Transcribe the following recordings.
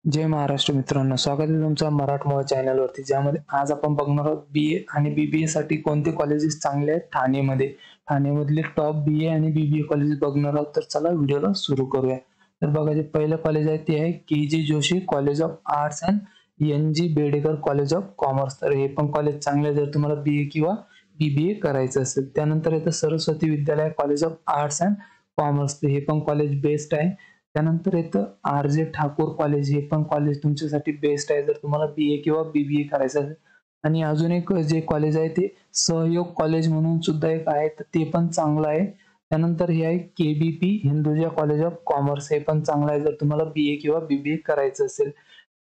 जय महाराष्ट्र मित्रांनो, स्वागत आहे तुमचं मराठमोळा चॅनलवरती, ज्यामध्ये आज आपण बघणार आहोत BA आणि BBA साठी कोणते कॉलेजेस चांगले आहेत ठाणेमध्ये. ठाणेमधले टॉप BA आणि BBA कॉलेजेस बघणार आहोत. तर चला व्हिडिओला सुरू करूया. तर बघा, जे पहिलं कॉलेज आहे ते आहे KG Joshi college of arts and NG Bedekar college of commerce. तर हे पण कॉलेज चांगले आहे जर तुम्हाला BA किंवा BBA करायचं असेल. त्यानंतर येतं सरस्वती विद्यालय college of arts and commerce. हे पण कॉलेज बेस्ट आहे. त्यानंतर येतं RJ ठाकूर कॉलेज. हे पण कॉलेज तुमच्यासाठी बेस्ट आहे जर तुम्हाला BA किंवा BBA करायचं असेल. आणि अजून एक जे कॉलेज आहे ते सहयोग कॉलेज म्हणून सुद्धा एक आहे, तर ते पण चांगलं आहे. त्यानंतर हे आहे KBP Hinduja college of commerce. हे पण चांगलं आहे जर तुम्हाला BA किंवा BBA करायचं असेल.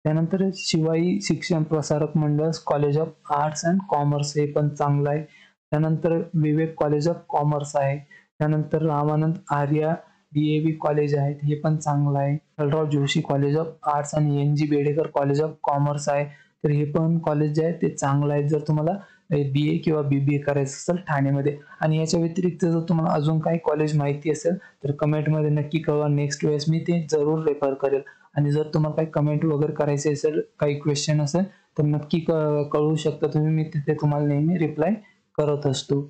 त्यानंतर शिवाई शिक्षण Prasarak Mandal college of arts and commerce. हे पण चांगलं आहे. त्यानंतर विवेक कॉलेज ऑफ कॉमर्स आहे. त्यानंतर रामानंद आर्या DAV कॉलेज आहे, हे पण चांगलं आहे. Vitthalrao Joshi college of arts आणि NG Bedekar college of commerce आहे. तर हे पण कॉलेज जे आहे ते चांगलं आहे जर तुम्हाला BA किंवा BBA करायचं असेल ठाण्यामध्ये. आणि याच्या व्यतिरिक्त जर तुम्हाला अजून काही कॉलेज माहिती असेल तर कमेंटमध्ये नक्की कळवा. नेक्स्ट वेळेस मी ते जरूर रेफर करेल. आणि जर तुम्हाला काही कमेंट वगैरे करायचे असेल, काही क्वेश्चन असेल तर नक्की कळवू शकता तुम्ही. मी तिथे तुम्हाला नेहमी रिप्लाय करत असतो.